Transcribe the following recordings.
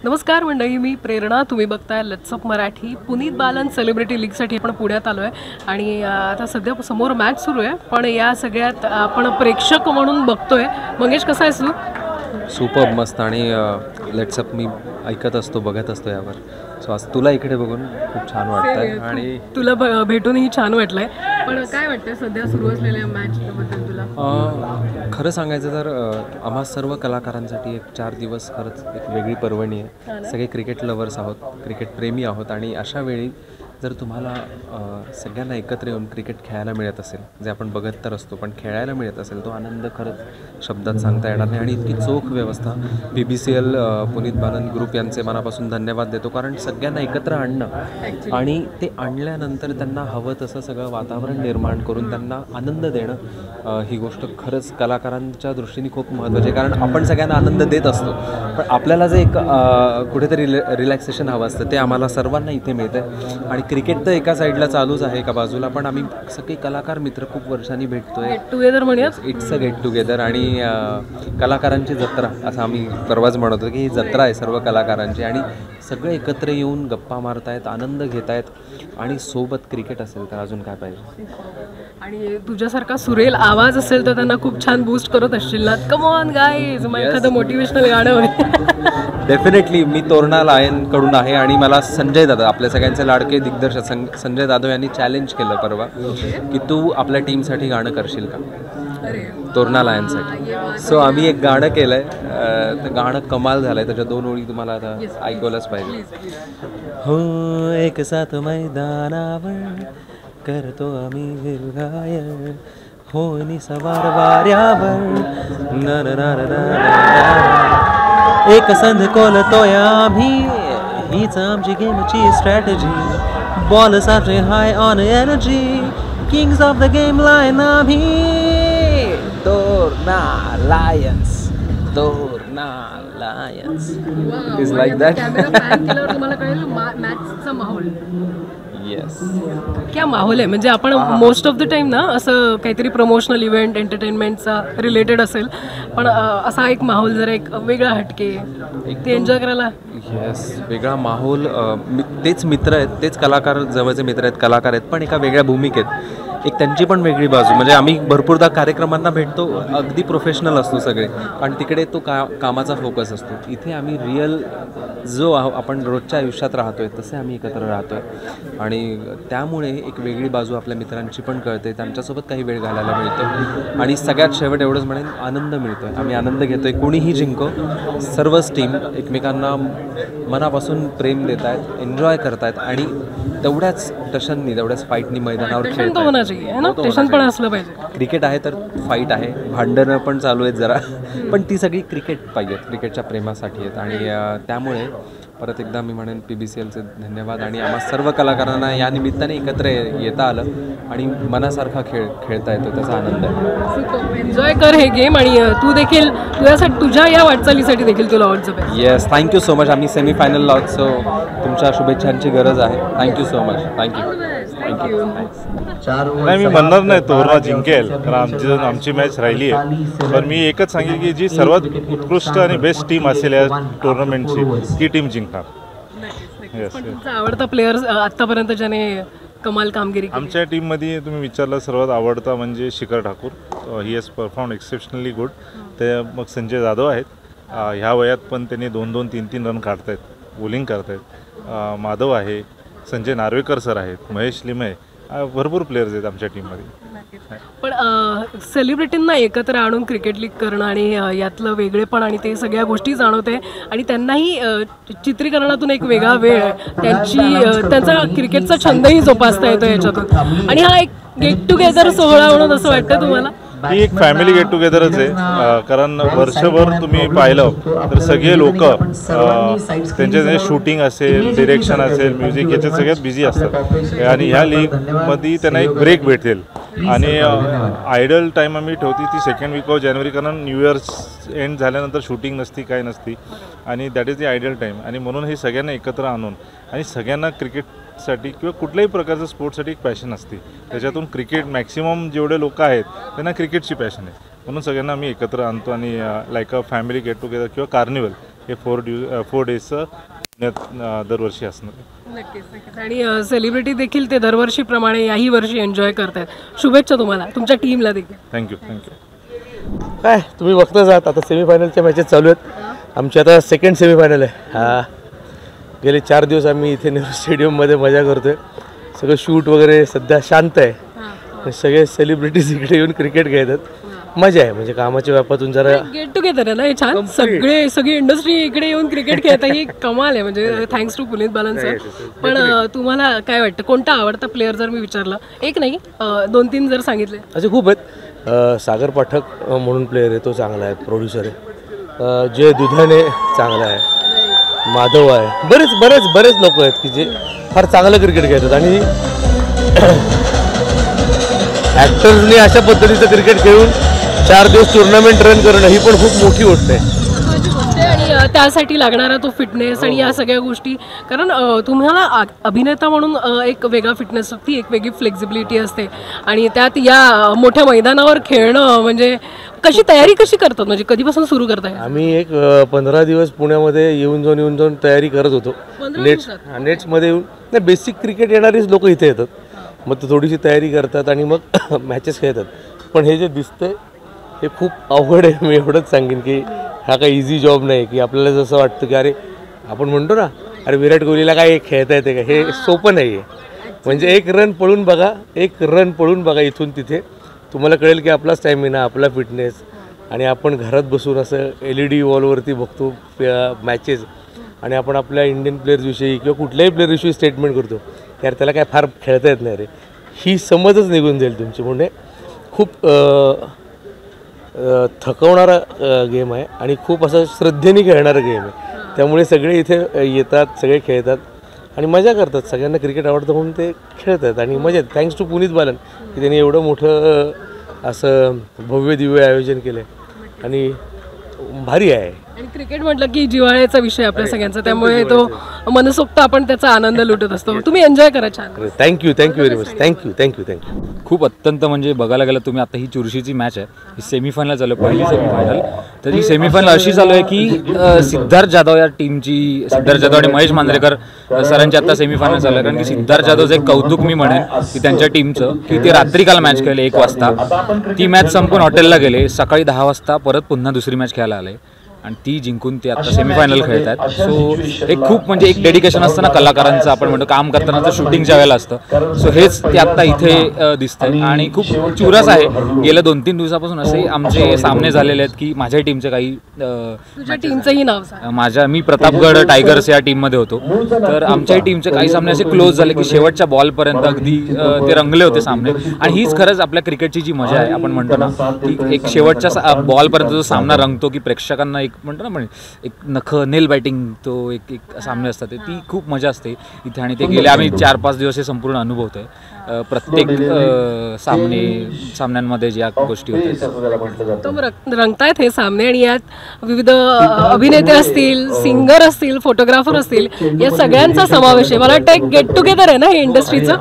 नमस्कार मंडळी, मी प्रेरणा. तुम्ही बघताय let's up Marathi. Puneet Balan celebrity लीगसाठी आपण पुण्यात आलो आहे आणि आता सध्या समोर मॅच सुरू आहे, पण या सगळ्यात आपण प्रेक्षक म्हणून बघतोय. मंगेश, कसा आहेस तू? सुपर मस्त. आणि लेट्स अप मी ऐकत असतो, बघत असतो यावर. सो आज तुला इकडे बघून खूप छान वाटतंय आणि तुला भेटूनही छान वाटलंय. पण काय वाटतंय सध्या सुरू असलेल्या मॅचबद्दल तुला? खरं सांगायचं तर आम्हा सर्व कलाकारांसाठी एक 4 दिवस खरंच एक वेगळी पर्वणी आहे. सगळे क्रिकेट लवर्स आहोत, क्रिकेट प्रेमी आहोत आणि अशा वेळी जर तुम्हाला सगळ्यांना एकत्र येऊन क्रिकेट खेळायला मिळत असेल, जे आपण बघत तर असतो पण खेळायला मिळत असेल, तो आनंद खरंच शब्दात सांगता येणार नाही. आणि इतकी चोख व्यवस्था PBCL पुनीत बालन ग्रुप यांचे मनापासून धन्यवाद देतो, कारण सगळ्यांना एकत्र आणणं आणि ते आणल्यानंतर त्यांना हवं तसं सगळं वातावरण निर्माण करून त्यांना आनंद देणं, ही गोष्ट खरंच कलाकारांच्या दृष्टीने खूप महत्त्वाची आहे. कारण आपण सगळ्यांना आनंद देत असतो, पण आपल्याला जे एक कुठेतरी रिलॅक्सेशन हवं असतं ते आम्हाला सर्वांना इथे मिळतं आहे. आणि क्रिकेट तर एका साईडला चालूच आहे एका बाजूला, पण आम्ही सगळे कलाकार मित्र खूप वर्षांनी भेटतोय. गेट टुगेदर म्हणूया. इट्स अ गेट टुगेदर आणि कलाकारांची जत्रा असं आम्ही परवाच म्हणतो की ही जत्रा आहे सर्व कलाकारांची. आणि सगळे एकत्र येऊन गप्पा मारतायत, आनंद घेत आहेत आणि सोबत क्रिकेट असेल तर अजून काय पाहिजे. आणि तुझ्यासारखा सुरेल आवाज असेल तर त्यांना खूप छान बूस्ट करत असशील ना. कम ऑन गाईज, मग एखादं मोटिवेशनल गाणं वगैरे. डेफिनेटली मी तोरणा लायनकडून आहे आणि मला संजय दादा, आपल्या सगळ्यांचे लाडके दिग्दर्शक संजय दादा यांनी चॅलेंज केलं परवा की तू आपल्या टीमसाठी गाणं करशील का, तोरणा लायनसाठी. सो आम्ही एक गाणं केलं आहे, तर गाणं कमाल झालं आहे. त्याच्या 2 ओळी तुम्हाला आता ऐकवलंच पाहिजे. हो एक साथ मैदानावर करतो आम्ही विरगायर, हो नि सवार वाऱ्यावर न न न एक संध कोलतोय आम्ही, हीच आमची गेमची स्ट्रॅटेजी. बॉल साचे high on energy, kings of the game line आम्ही. Torna lions, Torna lions. It is like that. तुम्हाला कळेल मॅचचा माहोल. येस, क्या माहोल आहे. म्हणजे आपण मोस्ट ऑफ द टाइम ना असं काहीतरी प्रमोशनल इव्हेंट एंटरटेनमेंटचा रिलेटेड असेल, पण असा एक माहोल जरा एक वेगळा हटके ते एन्जॉय करायला. येस, वेगळा माहोल. तेच मित्र आहेत, तेच कलाकार, जवळचे मित्र आहेत, कलाकार आहेत, पण एका वेगळ्या भूमिकेत. एक त्यांची पण वेगळी बाजू. म्हणजे आम्ही भरपूरदा कार्यक्रमांना भेटतो, अगदी प्रोफेशनल असतो सगळे, आणि तिकडे तो कामाचा फोकस असतो. इथे आम्ही रिअल जो आपण रोजच्या आयुष्यात राहतोय तसे आम्ही एकत्र राहतोय आणि त्यामुळे एक वेगळी बाजू आपल्या मित्रांची पण कळते. त्यांच्यासोबत काही वेळ घालायला मिळतो आणि सगळ्यात शेवट एवढंच म्हणेन, आनंद मिळतोय. आम्ही आनंद घेतोय. कोणीही जिंको, सर्वच टीम एकमेकांना मनापासून प्रेम देत आहेत, एन्जॉय करतायत आणि तेवढ्याच टशननी, तेवढ्याच फाईटनी मैदानावर खेळतात. टेन्शन पण असलं पाहिजे. क्रिकेट आहे तर फाईट आहे, भांडणं पण चालू आहेत जरा, पण ती सगळी क्रिकेट पाहिजेत, क्रिकेटच्या प्रेमासाठी आहेत. आणि त्यामुळे परत एकदा मी म्हणेन PBCLचे धन्यवाद. आणि आम्हा सर्व कलाकारांना या निमित्ताने एकत्र येता आलं आणि मनासारखा खेळता येतो, त्याचा आनंद आहे. एन्जॉय कर हे गेम आणि तू देखील तुझ्यासाठी, तुझ्या या वाटचालीसाठी देखील तुला all the best. Yes, thank you so much. आम्ही सेमीफायनलला आहोत, सो तुमच्या शुभेच्छांची गरज आहे. Thank you so much. थँक्यू. नाही, मी म्हणणार नाही तोरणा जिंकेल, कारण आमची मॅच राहिली आहे. पण मी एकच सांगेन की जी सर्वात उत्कृष्ट आणि बेस्ट टीम असेल या टुर्नामेंटची, ती टीम जिंकणार. तुमचा आवडता प्लेयर आतापर्यंत ज्याने कमाल कामगिरी केली? आमच्या टीममध्ये तुम्ही विचारलं सर्वात आवडता म्हणजे शिखर Thakur. He has perform exceptionally good. ते मग संजय जाधव आहेत, ह्या वयात पण त्यांनी 2-2, 3-3 रन काढतायत, बॉलिंग करतायत. माधव आहे, संजय नार्वेकर सर आहेत, महेश लिमये, भरपूर प्लेयर्स आहेत आमच्या टीममध्ये. पण सेलिब्रिटींना एकत्र आणून क्रिकेट लीग करणं आणि यातलं वेगळेपण आणि ते सगळ्या गोष्टी जाणवते आणि त्यांनाही चित्रीकरणातून एक वेगळा वेळ, त्यांचा क्रिकेटचा छंदही जोपासता येतो याच्यातून. आणि हा एक गेट टुगेदर सोहळा म्हणून असं वाटतं तुम्हाला? ही एक फॅमिली गेट टुगेदरच आहे, कारण वर्षभर तुम्ही पाहिलं तर सगळे लोक त्यांचे शूटिंग असेल, डिरेक्शन असेल, म्युझिक याच्यात सगळ्यात बिझी असतात आणि ह्या लीगमध्ये त्यांना एक ब्रेक भेटेल. आणि आयडल टाईम आम्ही ठेवती ती सेकंड वीक ऑफ जानेवारी, कारण न्यू इयर्स एंड झाल्यानंतर शूटिंग नसती, काय नसती, आणि that is the idle time. आणि म्हणून हे सगळ्यांना एकत्र आणून आणि सगळ्यांना क्रिकेटसाठी किंवा कुठल्याही प्रकारचं स्पोर्ट्ससाठी एक पॅशन असते. त्याच्यातून क्रिकेट मॅक्सिमम जेवढे लोक आहेत त्यांना क्रिकेटची पॅशन आहे, म्हणून सगळ्यांना आम्ही एकत्र आणतो आणि like a family get together किंवा कार्निवल हे 4 डेजचं पुण्यात दरवर्षी असणार आहे. नक्कीच नक्कीच. आणि सेलिब्रिटी देखील ते दरवर्षीप्रमाणे याही वर्षी एन्जॉय करतायत. शुभेच्छा तुम्हाला, तुमच्या टीमला देखील. थँक्यू. काय तुम्ही बघताच आहात, आता सेमीफायनलच्या मॅचेस चालू आहेत. आमची आता सेकंड सेमीफायनल आहे. गेले 4 दिवस आम्ही इथे नेहरू स्टेडियममध्ये मजा करतोय. सगळं शूट वगैरे सध्या शांत आहे. सगळे सेलिब्रिटीज इकडे येऊन क्रिकेट खेळतात. मजा आहे, म्हणजे कामाच्या व्यापातून जरा गेट टुगेदर आहे ना हे छान. सगळी इंडस्ट्री इकडे येऊन क्रिकेट खेळत आहे, ही कमाल आहे. म्हणजे thanks to Puneet Balan sir. पण तुम्हाला काय वाटतं, कोणता आवडता प्लेअर जर मी विचारलं, एक नाही 2-3 जर सांगितले? असे खूप आहेत. सागर पाठक म्हणून प्लेअर आहे, तो चांगला आहे, प्रोड्युसर आहे. जय दुधाने चांगला आहे, माधव आहे, बरेच लोक आहेत की जे फार चांगलं क्रिकेट खेळतात. आणि ॲक्टर्सनी अशा पद्धतीचं क्रिकेट खेळून 4 दिवस टुर्नामेंट रन करणं ही पण खूप मोठी गोष्ट आहे. आणि त्यासाठी लागणारा तो फिटनेस आणि या सगळ्या गोष्टी, कारण तुम्हाला अभिनेता म्हणून एक वेगळा फिटनेस असते, एक वेगळी फ्लेक्झिबिलिटी असते. आणि त्यात या मोठ्या मैदानावर खेळणं म्हणजे तयारी कशी करतात, म्हणजे कधीपासून सुरू करताय? आम्ही एक 15 दिवस पुण्यामध्ये येऊन जाऊन तयारी करत होतो. नेट्समध्ये येऊन नाही, बेसिक क्रिकेट येणारीच लोक इथे येतात, मग ते थोडीशी तयारी करतात आणि मग मॅचेस खेळतात. पण हे जे दिसतंय हे खूप अवघड आहे. मी एवढंच सांगेन की हा काही इझी जॉब नाही, की आपल्याला जसं वाटतं की अरे आपण म्हणतो ना, अरे विराट कोहलीला काय खेळता येते का, हे सोपं नाही आहे. म्हणजे एक रन पळून बघा इथून तिथे, तुम्हाला कळेल की आपला स्टॅमिना, आपला फिटनेस. आणि आपण घरात बसून असं LED वॉलवरती बघतो मॅचेस, आणि आपण आपल्या इंडियन प्लेयर्सविषयी किंवा कुठल्याही प्लेअरविषयी स्टेटमेंट करतो, यार त्याला काय फार खेळता येत नाही रे, ही समजच निघून जाईल तुमची. म्हणजे खूप थकवणारा गेम आहे आणि खूप असं श्रद्धेने खेळणारा गेम आहे. त्यामुळे सगळे इथे येतात, सगळे खेळतात आणि मजा करतात. सगळ्यांना क्रिकेट आवडतं म्हणून ते खेळतात आणि मजा येते. थँक्स टू पुनीत बालन की त्यांनी एवढं मोठं असं भव्य दिव्य आयोजन केलं आहे आणि भारी आहे. आणि क्रिकेट म्हटलं की जिव्हाळ्याचा विषय आपल्या सगळ्यांचा, त्यामुळे तो मनसोक्त आपण त्याचा आनंद लुटत असतो. तुम्ही एन्जॉय करा. छान. Thank you very much. थँक्यू. खूप अत्यंत म्हणजे बघायला गेलं तुम्ही, आता ही चुरशीची मॅच आहे, ही सेमीफायनल चालू आहे, पहिली सेमीफायनल. तर ही सेमीफायनल अशी चालू आहे की सिद्धार्थ जाधव या टीमची, सिद्धार्थ जाधव आणि महेश मांजरेकर सरांची आता सेमीफायनल चालू आहे. कारण की सिद्धार्थ जाधवचं एक कौतुक मी म्हणेन की त्यांच्या टीमचं, की ते रात्री काल मॅच खेळले 1 वाजता. ती मॅच संपून हॉटेलला गेले, सकाळी 10 वाजता परत पुन्हा दुसरी मॅच खेळायला आले आणि ती जिंकून ते आता सेमीफायनल खेळत आहेत. सो हे खूप म्हणजे एक डेडिकेशन असतं ना कलाकारांचं, आपण म्हणतो काम करताना शूटिंगच्या वेळेला असतं. सो हेच ते आत्ता इथे दिसतंय आणि खूप चुरस आहे. गेल्या 2-3 दिवसापासून असे आमचे सामने झालेले आहेत की माझ्या टीमचे काही, तुझ्या टीमचंही नाव सांग. मी प्रतापगड टायगर्स या टीममध्ये होतो. तर आमच्याही टीमचे काही सामने असे क्लोज झाले की शेवटच्या बॉलपर्यंत अगदी ते रंगले होते सामने. आणि हीच खरंच आपल्या क्रिकेटची जी मजा आहे, आपण म्हणतो ना की एक शेवटच्या बॉलपर्यंत जो सामना रंगतो, की प्रेक्षकांना म्हणतो ना म्हणजे एक नेल बॅटिंग तो एक सामने असतात, ती खूप मजा असते इथे. आणि ते गेले आम्ही 4-5 दिवस हे संपूर्ण अनुभवतोय. प्रत्येक सामन्यांमध्ये ज्या गोष्टी होत्या रंगतायत हे सामने. आणि यात विविध अभिनेते असतील, सिंगर असतील, फोटोग्राफर असतील, या सगळ्यांचा समावेश आहे. मला वाटतं एक गेट टुगेदर आहे ना हे इंडस्ट्रीचं.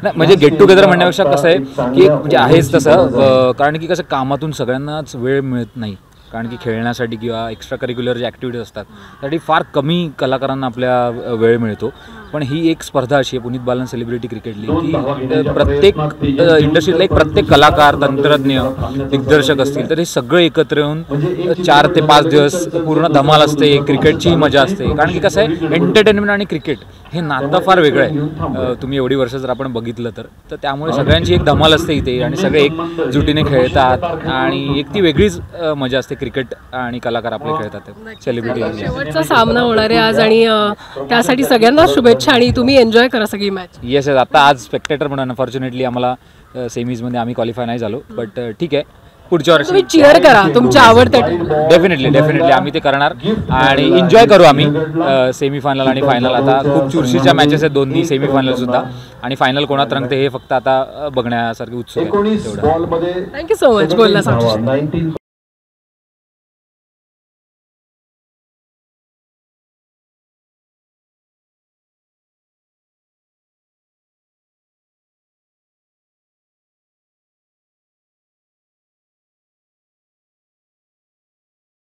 नाही म्हणजे गेट टुगेदर म्हणण्यापेक्षा कसं आहे की म्हणजे आहेच तसं, कारण की कसं कामातून सगळ्यांनाच वेळ मिळत नाही. कारण की खेळण्यासाठी किंवा एक्स्ट्रा करिक्युलर जे ॲक्टिव्हिटीज असतात त्यासाठी फार कमी कलाकारांना आपल्या वेळ मिळतो. पण ही एक स्पर्धा अशी आहे Puneet Balan celebrity cricket league, की प्रत्येक इंडस्ट्रीतला एक प्रत्येक कलाकार, तंत्रज्ञ, दिग्दर्शक असतील तर हे सगळे एकत्र येऊन 4 ते 5 दिवस पूर्ण धमाल असते. क्रिकेटची मजा असते. कारण की कसं आहे, एंटरटेनमेंट आणि क्रिकेट हे नातं फार वेगळं आहे. तुम्ही एवढी वर्ष जर आपण बघितलं तर त्यामुळे सगळ्यांची एक धमाल असते इथे आणि सगळे एक जुटीने खेळतात आणि एक ती वेगळीच मजा असते. क्रिकेट आणि कलाकार आपले खेळतात सेलिब्रिटी. शेवटचा सामना होणार आहे आज आणि त्यासाठी सगळ्यांना शुभेच्छा आणि तुम्ही एन्जॉय करा सगळी मॅच. येस आता आज स्पेक्टेटर म्हणून अनफॉर्च्युनेटली आम्हाला सेमीजमध्ये आम्ही क्वालिफाय नाही झालो, बट ठीक आहे, पुढच्या वर्षी तुम्ही चिअर करा तुमच्या आवडत्या टीम. डेफिनेटली आम्ही ते करणार आणि एन्जॉय करू आम्ही सेमीफायनल आणि फायनल. आता खूप चुरशीच्या मॅचेस आहेत, दोन्ही सेमीफायनल सुद्धा, आणि फायनल कोणात रंगते हे फक्त आता बघण्यासारखे उत्सुक आहे. तेवढं. थँक्यू सो मच बोलण्यासाठी.